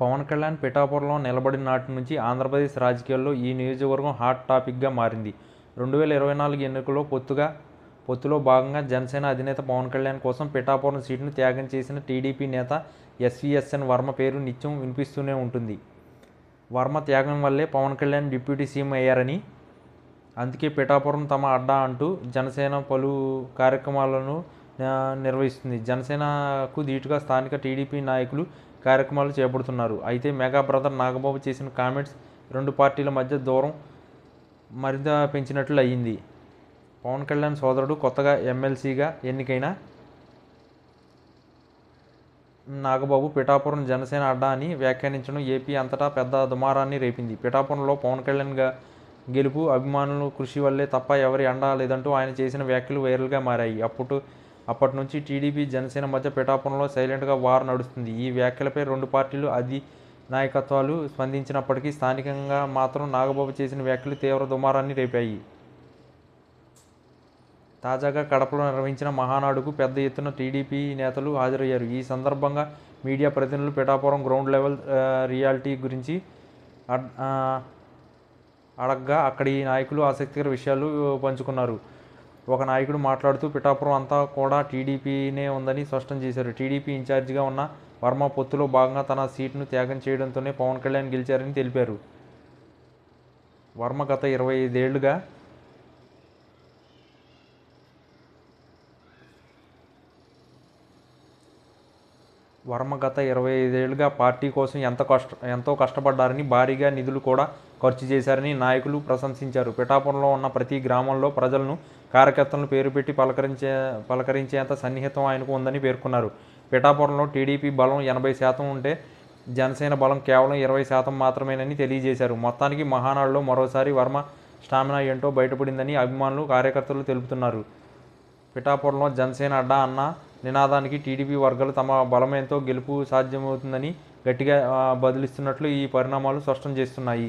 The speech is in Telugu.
పవన్ కళ్యాణ్ పిఠాపురంలో నిలబడిన నాటి నుంచి ఆంధ్రప్రదేశ్ రాజకీయాల్లో ఈ నియోజకవర్గం హాట్ టాపిక్గా మారింది. 2024 ఎన్నికల్లో పొత్తులో భాగంగా జనసేన అధినేత పవన్ కళ్యాణ్ కోసం పిఠాపురం సీటును త్యాగం చేసిన టీడీపీ నేత ఎస్వీఎస్ఎన్ వర్మ పేరు నిత్యం వినిపిస్తూనే ఉంటుంది. వర్మ త్యాగం వల్లే పవన్ కళ్యాణ్ డిప్యూటీ సీఎం అయ్యారని, అందుకే పిఠాపురం తమ అడ్డా అంటూ జనసేన పలు కార్యక్రమాలను నిర్వహిస్తుంది. జనసేనకు ధీటుగా స్థానిక టీడీపీ నాయకులు కార్యక్రమాలు చేపడుతున్నారు. అయితే మెగా బ్రదర్ నాగబాబు చేసిన కామెంట్స్ రెండు పార్టీల మధ్య దూరం మరింత పెంచినట్లు అయ్యింది. పవన్ కళ్యాణ్ సోదరుడు కొత్తగా ఎమ్మెల్సీగా ఎన్నికైన నాగబాబు పిఠాపురం జనసేన అడ్డా అని వ్యాఖ్యానించడం ఏపీ అంతటా పెద్ద దుమారాన్ని రేపింది. పిఠాపురంలో పవన్ కళ్యాణ్ గెలుపు అభిమానుల కృషి వల్లే తప్ప ఎవరి అండా లేదంటూ ఆయన చేసిన వ్యాఖ్యలు వైరల్గా మారాయి. అప్పటి నుంచి టీడీపీ జనసేన మధ్య పిఠాపురంలో సైలెంట్గా వార్ నడుస్తుంది. ఈ వ్యాఖ్యలపై రెండు పార్టీలు నాయకత్వాలు స్పందించినప్పటికీ స్థానికంగా మాత్రం నాగబాబు చేసిన వ్యాఖ్యలు తీవ్ర దుమారాన్ని రేపాయి. తాజాగా కడపలో నిర్వహించిన మహానాడుకు పెద్ద ఎత్తున టీడీపీ నేతలు హాజరయ్యారు. ఈ సందర్భంగా మీడియా ప్రతినిధులు పిఠాపురం గ్రౌండ్ లెవెల్ రియాలిటీ గురించి అడగ్గా అక్కడి నాయకులు ఆసక్తికర విషయాలు పంచుకున్నారు. ఒక నాయకుడు మాట్లాడుతూ పిఠాపురం అంతా కూడా టీడీపీనే ఉందని స్పష్టం చేశారు. టీడీపీ ఇన్ఛార్జిగా ఉన్న వర్మ పొత్తులో భాగంగా తన సీటును త్యాగం చేయడంతోనే పవన్ కళ్యాణ్ గెలిచారని తెలిపారు. వర్మ గత 25 ఏళ్లుగా పార్టీ కోసం ఎంతో కష్టపడ్డారని, భారీగా నిధులు కూడా ఖర్చు చేశారని నాయకులు ప్రశంసించారు. పిఠాపురంలో ఉన్న ప్రతి గ్రామంలో ప్రజలను, కార్యకర్తలను పేరు పెట్టి పలకరించేంత సన్నిహితం ఆయనకు ఉందని పేర్కొన్నారు. పిఠాపురంలో టీడీపీ బలం 80% ఉంటే జనసేన బలం కేవలం 20% మాత్రమేనని తెలియజేశారు. మొత్తానికి మహానాడులో మరోసారి వర్మ స్టామినా ఏంటో బయటపడిందని అభిమానులు, కార్యకర్తలు తెలుపుతున్నారు. పిఠాపురంలో జనసేన అడ్డా అన్న నినాదానికి టీడీపీ వర్గాలు తమ బలమేంతో గెలుపు సాధ్యమవుతుందని గట్టిగా బదులిస్తున్నట్లు ఈ పరిణామాలు స్పష్టం చేస్తున్నాయి.